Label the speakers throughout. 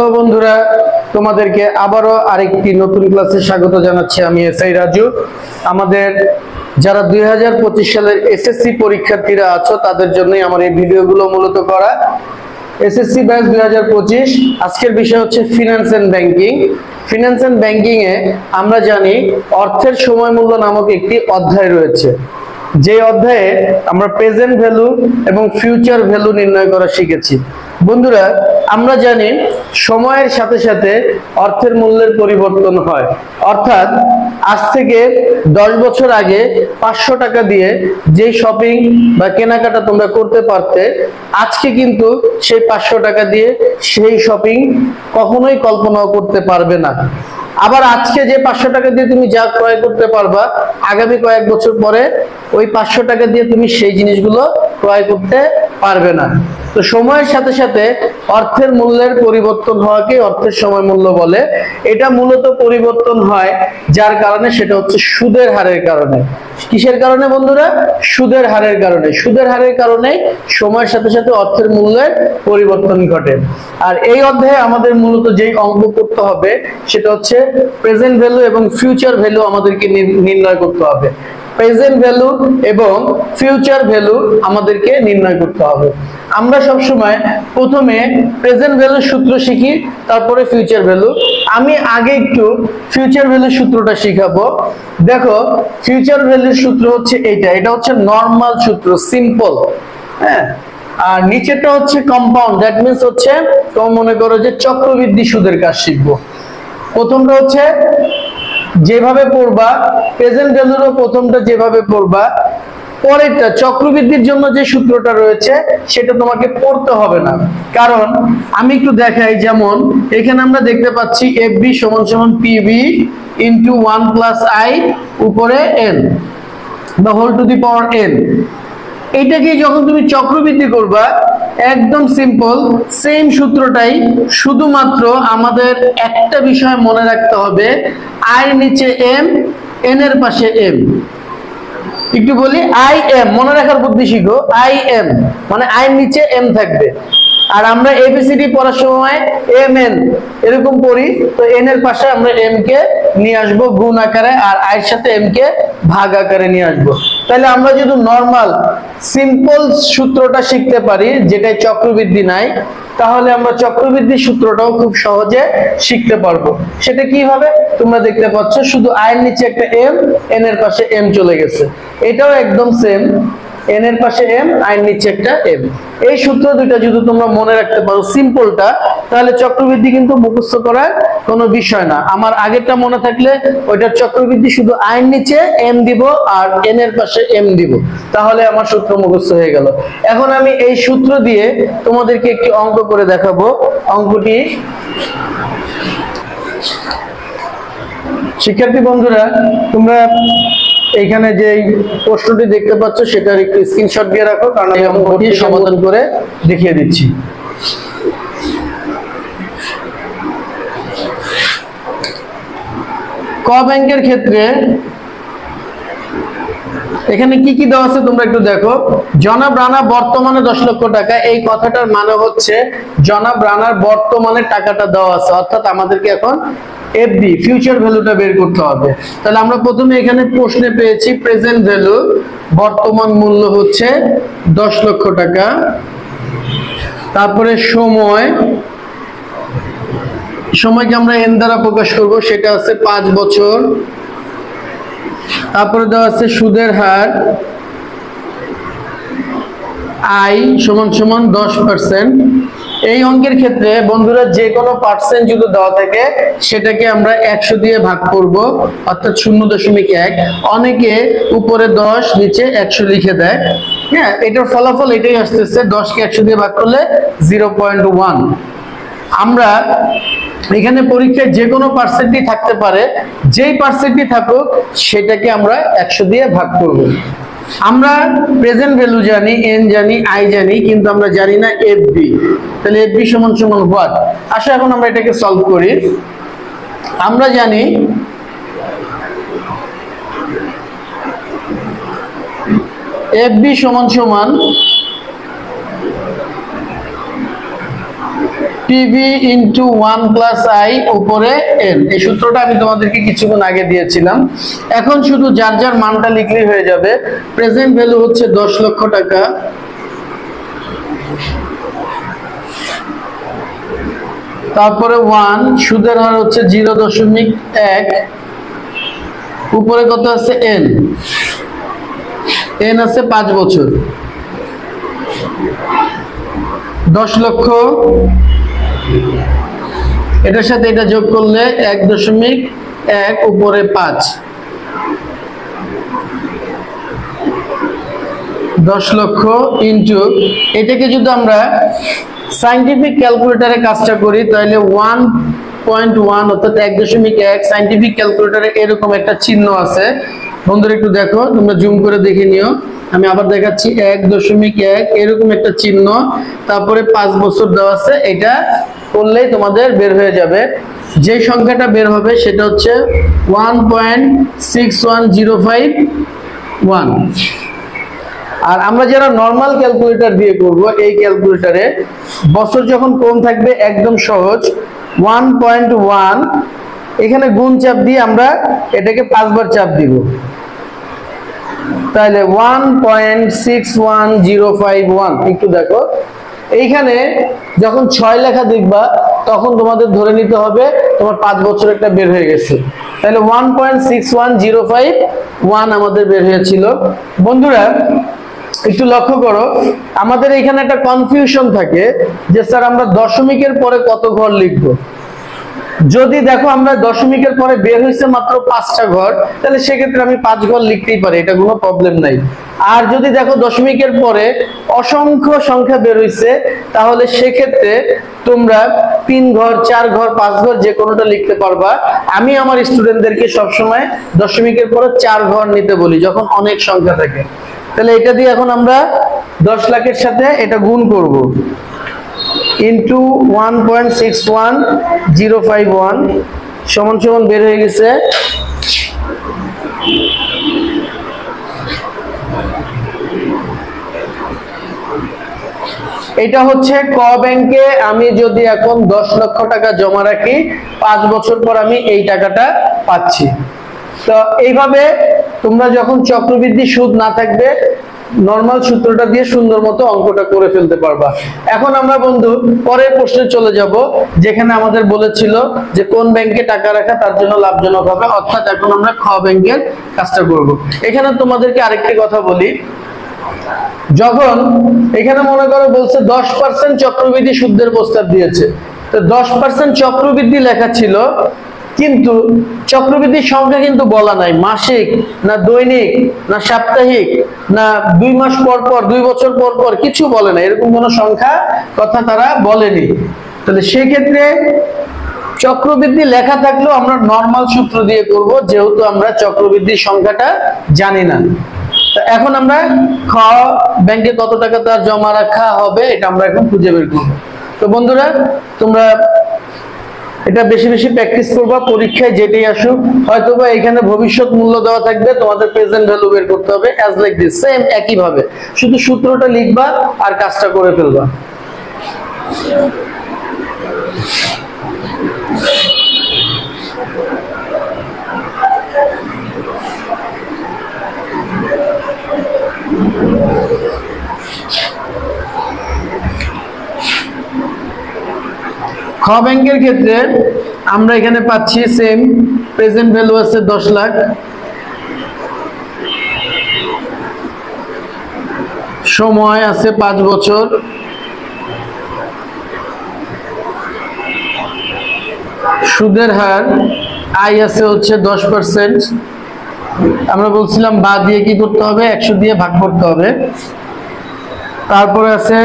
Speaker 1: Hello বন্ধুরা, তোমাদেরকে আবারো আরেকটি নতুন ক্লাসে স্বাগত জানাচ্ছি। আমি এসআই রাজু। আমাদের যারা 2025 সালের এসএসসি পরীক্ষার্থীরা আছো তাদের জন্যই আমার এই ভিডিওগুলো মূলত করা। এসএসসি ব্যাচ 2025 আজকের বিষয় হচ্ছে finance and banking. Finance and banking এ আমরা জানি অর্থের সময় মূল্য নামক একটি অধ্যায় রয়েছে, যে অধ্যায়ে আমরা প্রেজেন্ট ভ্যালু এবং ফিউচার ভ্যালু নির্ণয় করা শিখেছি। বন্ধুরা, আমরা জানি সময়ের সাথে সাথে অর্থের মূল্যের পরিবর্তন হয়। অর্থাৎ আজ থেকে 10 বছর আগে 500 টাকা দিয়ে যেই শপিং বা কেনাকাটা তোমরা করতে পারতে, আজকে কিন্তু সেই 500 টাকা দিয়ে সেই শপিং কখনোই কল্পনাও করতে পারবে না। আবার আজকে যে 500 টাকা দিয়ে তুমি যা ক্রয় করতে পারবা, আগামী কয়েক বছর পরে ওই 500 টাকা দিয়ে তুমি সেই জিনিসগুলো ক্রয় করতে পারবে না। তো সময়ের সাথে সাথে অর্থের মূল্যের পরিবর্তন হওয়াকে অর্থের সময় মূল্য বলে। এটা মূলত পরিবর্তন হয় যার কারণে, সেটা হচ্ছে সুদের হারের কারণে। কিসের কারণে বন্ধুরা? সুদের হারের কারণে। সুদের হারের কারণে সময়ের সাথে সাথে অর্থের মূল্যের পরিবর্তন ঘটে। আর এই অধ্যায়ে আমাদের মূলত যেই অঙ্ক করতে হবে সেটা হচ্ছে প্রেজেন্ট ভ্যালু এবং ফিউচার ভ্যালু আমাদেরকে নির্ণয় করতে হবে। প্রেজেন্ট ভ্যালু এবং ফিউচার ভ্যালু আমাদেরকে নির্ণয় করতে হবে। আমরা সবসময় প্রথমে প্রেজেন্ট ভ্যালুর সূত্র শিখি, তারপরে ফিউচার ভ্যালু। আমি আগে একটু ফিউচার ভ্যালুর সূত্রটা শিখাবো। দেখো, ফিউচার ভ্যালুর সূত্র হচ্ছে এটা হচ্ছে নরমাল সূত্র, সিম্পল। হ্যাঁ, আর নিচেটা হচ্ছে কম্পাউন্ড, দ্যাট মিন্স হচ্ছে তোমরা মনে করো যে চক্রবৃদ্ধি সুদের কাজ শিখবো। প্রথমটা হচ্ছে যেভাবে পড়বা, প্রেজেন্ট ভ্যালুরও প্রথমটা যেভাবে পড়বা, পরেরটা চক্রবৃদ্ধির জন্য যে সূত্রটা রয়েছে সেটা তোমাকে পড়তে হবে না। কারণ আমি একটু দেখাই, যেমন এখানে আমরা দেখতে পাচ্ছি FB = PB * 1 + I উপরে n বা whole to the power n। এইটাকে যখন তুমি চক্রবৃদ্ধি করবা, একদম সিম্পল সেম সূত্রটাই, শুধুমাত্র আমাদের একটা বিষয় মনে রাখতে হবে, I এর নিচে m, n এর পাশে m। একটু বলি, I m, মনে রাখার বুদ্ধি শিখো। I m মানে I এর নিচে m থাকবে। আর আমরা ABCD পড়ার সময় MN এরকম পড়ি, তো n এর পাশে আমরা m কে নিয়ে আসবো গুণ আকারে, আর I এর সাথে m কে ভাগ আকারে নিয়ে আসবো। তাহলে আমরা যদি নরমাল সিম্পল সূত্রটা শিখতে পারি, যেটাই চক্রবৃদ্ধি নাই, তাহলে আমরা চক্রবৃদ্ধির সূত্রটাও খুব সহজে শিখতে পারবো। সেটা কি হবে তোমরা দেখতে পাচ্ছ, শুধু I এর নিচে একটা m, n এর পাশে m চলে গেছে। এটাও একদম সেম, n এর পাশে m, I এর নিচে একটা m। এই সূত্র দুইটা যদি তোমরা মনে রাখতে পারো সিম্পলটা, তাহলে চক্রবৃদ্ধি কিন্তু মুখস্থ করার কোনো বিষয় না। আমার আগেরটা মনে থাকলে ওইটার চক্রবৃদ্ধি শুধু I এর নিচে m দিব আর n এর পাশে m দিব, তাহলে আমার সূত্র মুখস্থ হয়ে গেল। এখন আমি এই সূত্র দিয়ে তোমাদেরকে একটি অঙ্ক করে দেখাবো। অঙ্কটি, শিক্ষার্থী বন্ধুরা, তোমরা এইখানে যে প্রশ্নটি দেখতে পাচ্ছ সেটার একটু স্ক্রিনশট দিয়ে রাখো, কারণ আমি অঙ্কটি সমাধান করে দেখিয়ে দিচ্ছি। ক ব্যাংকের ক্ষেত্রে এখানে কি কি দেওয়া আছে তোমরা একটু দেখো। জনাব রানা বর্তমানে 10 লক্ষ টাকা, এই কথাটার মানে হচ্ছে জনাব রানার বর্তমানে টাকাটা দেওয়া আছে, অর্থাৎ আমাদেরকে এখন FB ফিউচার ভ্যালুটা বের করতে হবে। তাহলে আমরা প্রথমে এখানে প্রশ্নে পেয়েছি প্রেজেন্ট ভ্যালু, বর্তমান মূল্য হচ্ছে 10 লক্ষ টাকা। তারপরে সময়কে আমরা n দ্বারা প্রকাশ করব, সেটা আছে 5 বছর। তারপরে দেওয়া আছে সুদের হার I = 10%। এই অঙ্কের ক্ষেত্রে বন্ধুরা যে কোনো পার্সেন্ট যদি দেওয়া থাকে সেটাকে আমরা 100 দিয়ে ভাগ করব, অর্থাৎ 0.1। অনেকে উপরে 10 নিচে 100 লিখে দেয়। হ্যাঁ, এটার ফলাফল এটাই আসতেছে, 10 কে 100 দিয়ে ভাগ করলে 0.1। আমরা এখানে পরীক্ষায় যে কোনো পার্সেন্টই থাকতে পারে, যেই পার্সেন্টই থাকুক সেটাকে আমরা 100 দিয়ে ভাগ করব। আমরা প্রেজেন্ট ভ্যালু জানি, n জানি, I জানি, কিন্তু আমরা জানি না FB। তাহলে FB = হোয়াট? আসলে এখন আমরা এটাকে সলভ করি। আমরা জানি FB = PV into 1 plus I উপরে এন। এই সূত্রটা আমি তোমাদেরকে কিছুক্ষণ আগে দিয়েছিলাম। এখন শুধু যার যার মানটা লিখলেই হয়ে যাবে। প্রেজেন্ট ভ্যালু হচ্ছে 10 লক্ষ টাকা, তারপরে 1, সুদের হার হচ্ছে 0.1, উপরে কত আছে এন, এন আছে 5 বছর, 10 লক্ষ, এটার সাথে এটা যোগ করলে 1.1 উপরে 5, 10 লক্ষ ইন্টু, এটাকে যদি আমরা সাইন্টিফিক ক্যালকুলেটরে কাজটা করি তাহলে 1.1 অর্থাৎ 1.1 সাইন্টিফিক ক্যালকুলেটরে এরকম একটা চিহ্ন আছে। বন্ধুরা একটু দেখো, তোমরা জুম করে দেখে নিও, আমি আবার দেখাচ্ছি 1.1 এরকম একটা চিহ্ন, তারপরে 5 বছর দেওয়া আছে। এটা করলেই তোমাদের বের হয়ে যাবে। যে সংখ্যাটা বের হবে সেটা হচ্ছে 1.61051। আর আমরা যারা নরমাল ক্যালকুলেটর দিয়ে করব, এই ক্যালকুলেটরে বছর যখন কম থাকবে একদম সহজ, 1.1 এখানে গুণ চাপ দিয়ে আমরা এটাকে 5 বার চাপ দিব, তাহলে 1.61051। একটু দেখো, এইখানে যখন 6 লেখা দেখবা তখন তোমাদের ধরে নিতে হবে তোমার 5 বছর একটা বের হয়ে গেছে। তাহলে 1.61051 আমাদের বের হয়েছিল। বন্ধুরা একটু লক্ষ্য করো, আমাদের এখানে একটা কনফিউশন থাকে যে স্যার আমরা দশমিকের পরে কত ঘর লিখবো। যদি দেখো আমরা দশমিকের পরে বের হয়েছে মাত্র 5টা ঘর, তাহলে সেক্ষেত্রে আমি 5 ঘর লিখতেই পারি, এটা কোনো প্রবলেম নাই। আর যদি দেখো দশমিকের পরে অসংখ্য সংখ্যা বের হয়েছে, তাহলে সেক্ষেত্রে তোমরা 3 ঘর, 4 ঘর, 5 ঘর যে কোনোটা লিখতে পারবা। আমি আমার স্টুডেন্টদেরকে সবসময় দশমিকের পরে 4 ঘর নিতে বলি যখন অনেক সংখ্যা থাকে। তাহলে এটা দিয়ে এখন আমরা 10 লাখের সাথে এটা গুণ করব, ইন্টু 1.61051 সমান সমান বের হয়ে গেছে এটা হচ্ছে ক ব্যাংকে আমি যদি এখন 10 লক্ষ টাকা জমা রাখি, 5 বছর পর আমি এই টাকাটা পাচ্ছি। তো এইভাবে তোমরা যখন চক্রবৃদ্ধি সুদ না থাকবে, নরমাল সূত্রটা দিয়ে সুন্দর মতো অঙ্কটা করে ফেলতে পারবা। এখন আমরা বন্ধু পরের প্রশ্নে চলে যাব, যেখানে আমাদের বলেছিল যে কোন ব্যাংকে টাকা রাখা তার জন্য লাভজনক হবে, অর্থাৎ এখন আমরা খ ব্যাংকের কাজটা করব। এখানে তোমাদেরকে আরেকটি কথা বলি, যখন এখানে মনে করো বলছে 10% চক্রবৃদ্ধি সুদের প্রস্তাব দিয়েছে, তো 10% চক্রবৃদ্ধি লেখা ছিল, কিন্তু চক্রবৃদ্ধির সংখ্যা কিন্তু বলা নাই, মাসিক না দৈনিক না সাপ্তাহিক না 2 মাস পর পর 2 বছর পর পর কিছু বলে না, এরকম কোনো সংখ্যা কথা তারা বলেনি। তাহলে সেক্ষেত্রে চক্রবৃদ্ধি লেখা থাকলেও আমরা নরমাল সূত্র দিয়ে করব, যেহেতু আমরা চক্রবৃদ্ধির সংখ্যাটা জানি না। এখন আমরা খ ব্যাংকে কত টাকা তার জমা রাখা হবে এটা আমরা এখন খুঁজে বের করব। তো বন্ধুরা তোমরা এটা বেশি বেশি প্র্যাকটিস করবা, পরীক্ষায় যেটাই আসুক, হয়তোবা এখানে ভবিষ্যৎ মূল্য দেওয়া থাকবে, তোমাদের প্রেজেন্ট ভ্যালু বের করতে হবে অ্যাজ লাইক দিস, সেম একই ভাবে, শুধু সূত্রটা লিখবা আর কাজটা করে ফেলবা। খ ব্যাংকের ক্ষেত্রে আমরা এখানে পাচ্ছি সেম, প্রেজেন্ট ভ্যালু আছে 10 লাখ, সময় আছে 5 বছর, সুদের হার আয় আছে হচ্ছে 10%, আমরা বলছিলাম বা দিয়ে কি করতে হবে, 100 দিয়ে ভাগ করতে হবে। তারপরে আছে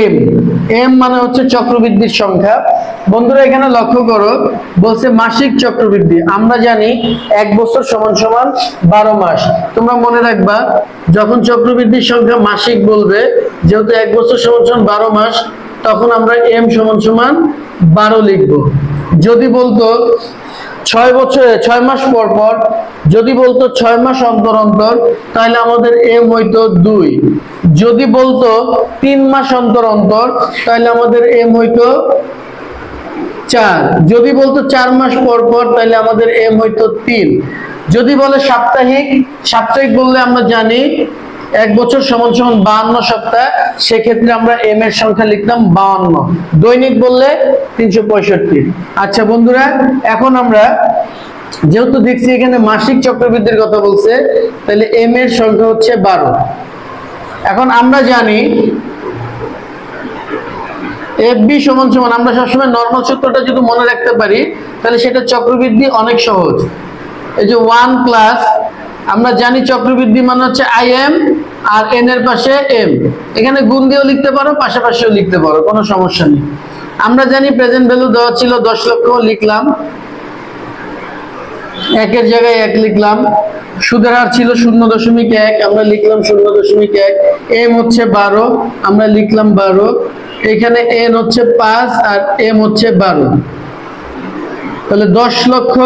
Speaker 1: এম, এম মানে হচ্ছে চক্রবৃদ্ধির সংখ্যা। বন্ধুরা এখানে লক্ষ্য করো, বলছে মাসিক চক্রবৃদ্ধি, আমরা জানি 1 বছর সমান সমান 12 মাস। তোমরা মনে রাখবা যখন চক্রবৃদ্ধির সংখ্যা মাসিক বলবে, যেহেতু 1 বছর সমান সমান 12 মাস, তখন আমরা এম সমান সমান 12 লিখব। যদি বলতো 6 মাস পর পর, যদি বলতো 6 মাস অন্তর অন্তর তাহলে আমাদের এম হইতো 2। যদি বলতো 3 মাস অন্তর অন্তর তাহলে আমাদের এম হইতো 4। যদি বলতো 4 মাস পর পর তাহলে আমাদের এম হইতো 3। যদি বলে সাপ্তাহিক, সাপ্তাহিক বললে আমরা জানি 1 বছর সমান সমান 52 সপ্তাহ, সেক্ষেত্রে আমরা এম এর সংখ্যা লিখতাম 52। দৈনিক বললে 365। আচ্ছা বন্ধুরা, এখন আমরা যেহেতু দেখছি এখানে মাসিক চক্রবৃদ্ধির কথা বলছে, তাহলে এম এর সংখ্যা হচ্ছে 12। এখন আমরা জানি এফবি সমান সমান, আমরা সবসময় নরমাল সূত্রটা যদি মনে রাখতে পারি তাহলে সেটা চক্রবৃদ্ধি অনেক সহজ। এই যে 1 প্লাস, আমরা জানি চক্রবৃদ্ধি মানে হচ্ছে আই এম আর এন এর পাশে এম, এখানে গুণ দিয়েও লিখতে পারো, পাশাপাশিও লিখতে পারো, কোনো সমস্যা নেই। আমরা জানি প্রেজেন্ট ভ্যালু দেওয়া ছিল 10 লক্ষ, লিখলাম 1 এর জায়গায় 1 লিখলাম। সুদের হার ছিল 0.1, আমরা লিখলাম 0.1। এম হচ্ছে 12, আমরা লিখলাম 12। এখানে এন হচ্ছে 5 আর এম হচ্ছে 12, তাহলে 10 লক্ষ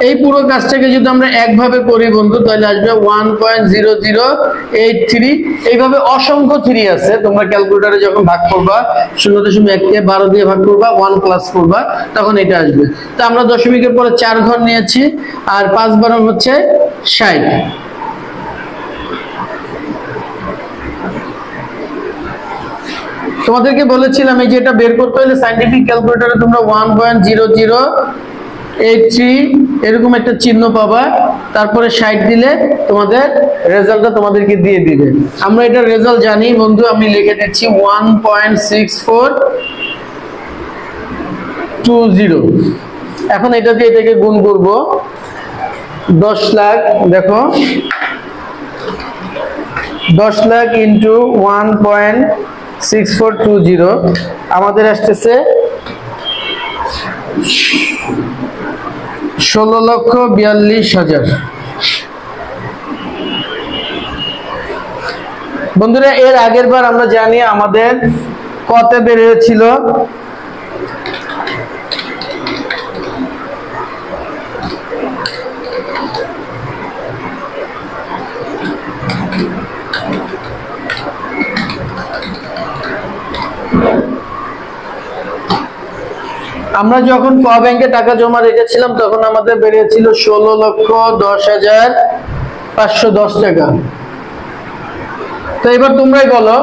Speaker 1: এই পুরো কাজটাকে যদি আমরা একভাবে করি বন্ধু, তাহলে আসবে 1.0083। এইভাবে অসংখ্য 3 আছে, তোমরা ক্যালকুলেটরে যখন ভাগ করবা 0.1 কে 12 দিয়ে ভাগ করবা, 1 প্লাস করবা, তখন এটা আসবে। তো আমরা দশমিকের পরে 4 ঘর নিয়েছি, আর 5 12 হচ্ছে 60। তোমাদেরকে বলেছিলাম এই যে এটা বের করতে হলে সায়েন্টিফিক ক্যালকুলেটরে তোমরা 1.0083 এরকম একটা চিহ্ন পাবা, তারপরে 60 দিলে তোমাদের রেজাল্টটা তোমাদেরকে দিয়ে দিবে। আমরা এটা রেজাল্ট জানি বন্ধু, আমি লিখে দিচ্ছি 1.6420। এখন এটা দিয়ে এটাকে গুণ করব, 10 লাখ, দেখো 10 লাখ ইন্টু 1.6420 আমাদের আসতেছে 16,42,000। বন্ধুরা, এর আগের বার আমরা জানি আমাদের কত বের হয়েছিল, আমরা যখন ক ব্যাংকে টাকা জমা রেখেছিলাম তখন আমাদের বেরিয়েছিল 16,10,510 টাকা। তো এবার তোমরাই বলো,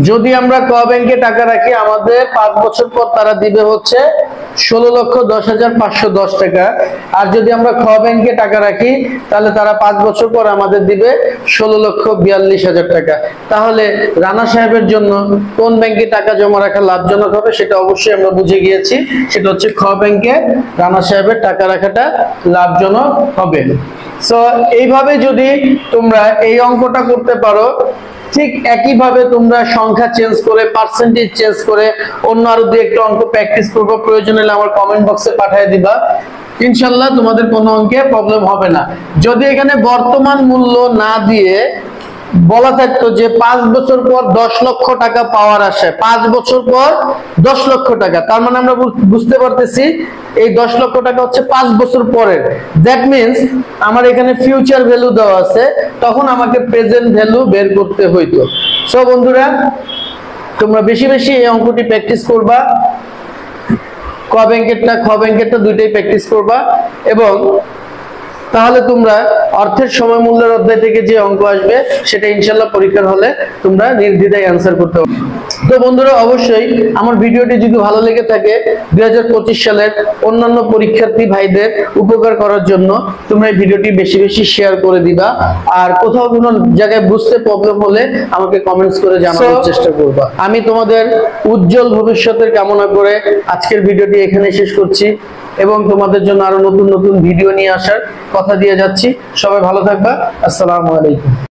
Speaker 1: যদি আমরা ক ব্যাংকে টাকা রাখি আমাদের 5 বছর পর তারা দিবে হচ্ছে 16,10,510 টাকা, আর যদি আমরা খ ব্যাংকে টাকা রাখি তাহলে তারা 5 বছর পর আমাদের দিবে 16,42,000 টাকা। তাহলে রানা সাহেবের জন্য কোন ব্যাংকে টাকা জমা রাখা লাভজনক হবে সেটা অবশ্যই আমরা বুঝে গিয়েছি, সেটা হচ্ছে খ ব্যাংকে রানা সাহেবের টাকা রাখাটা লাভজনক হবে। সো এইভাবে যদি তোমরা এই অঙ্কটা করতে পারো, ঠিক একইভাবে তোমরা সংখ্যা চেঞ্জ করে, পার্সেন্টেজ চেঞ্জ করে অন্য আরো দুই একটা অঙ্ক প্র্যাকটিস করবো, প্রয়োজন হলে আমার কমেন্ট বক্সে পাঠিয়ে দিবা, ইনশাল্লাহ তোমাদের কোনো অঙ্কে প্রবলেম হবে না। যদি এখানে বর্তমান মূল্য না দিয়ে বলা থাকতো যে 5 বছর পর 10 লক্ষ টাকা পাওয়ার আসে, 5 বছর পর 10 লক্ষ টাকা, তার মানে আমরা বুঝতে পারতেছি এই 10 লক্ষ টাকা হচ্ছে 5 বছর পরের। দ্যাট মিন্স আমার এখানে ফিউচার ভ্যালু দেওয়া আছে, তখন আমাকে প্রেজেন্ট ভ্যালু বের করতে হইতো। সো বন্ধুরা, তোমরা বেশি বেশি এই অঙ্কটি প্র্যাকটিস করবা, ক ব্যাংকেরটা খ ব্যাংকেরটা দুইটাই প্র্যাকটিস করবা, এবং তাহলে তোমরা অর্থের সময় মূল্যের অধ্যায় থেকে যে অঙ্ক আসবে সেটা ইনশাল্লাহ পরীক্ষার হলে তোমরা নির্দ্বিধায় অ্যান্সার করতে পারবে। তো বন্ধুরা, অবশ্যই আমার ভিডিওটি যদি ভালো লেগে থাকে 2025 সালের অন্যান্য পরীক্ষার্থী ভাইদের উপকার করার জন্য তোমরা এই ভিডিওটি বেশি বেশি শেয়ার করে দিবা, আর কোথাও কোনো জায়গায় বুঝতে প্রবলেম হলে আমাকে কমেন্টস করে জানানোর চেষ্টা করবা। আমি তোমাদের উজ্জ্বল ভবিষ্যতের কামনা করে আজকের ভিডিওটি এখানে শেষ করছি, এবং তোমাদের জন্য আরো নতুন নতুন ভিডিও নিয়ে আসার কথা দিয়ে যাচ্ছি। সবাই ভালো থাকবা। আসসালামু আলাইকুম।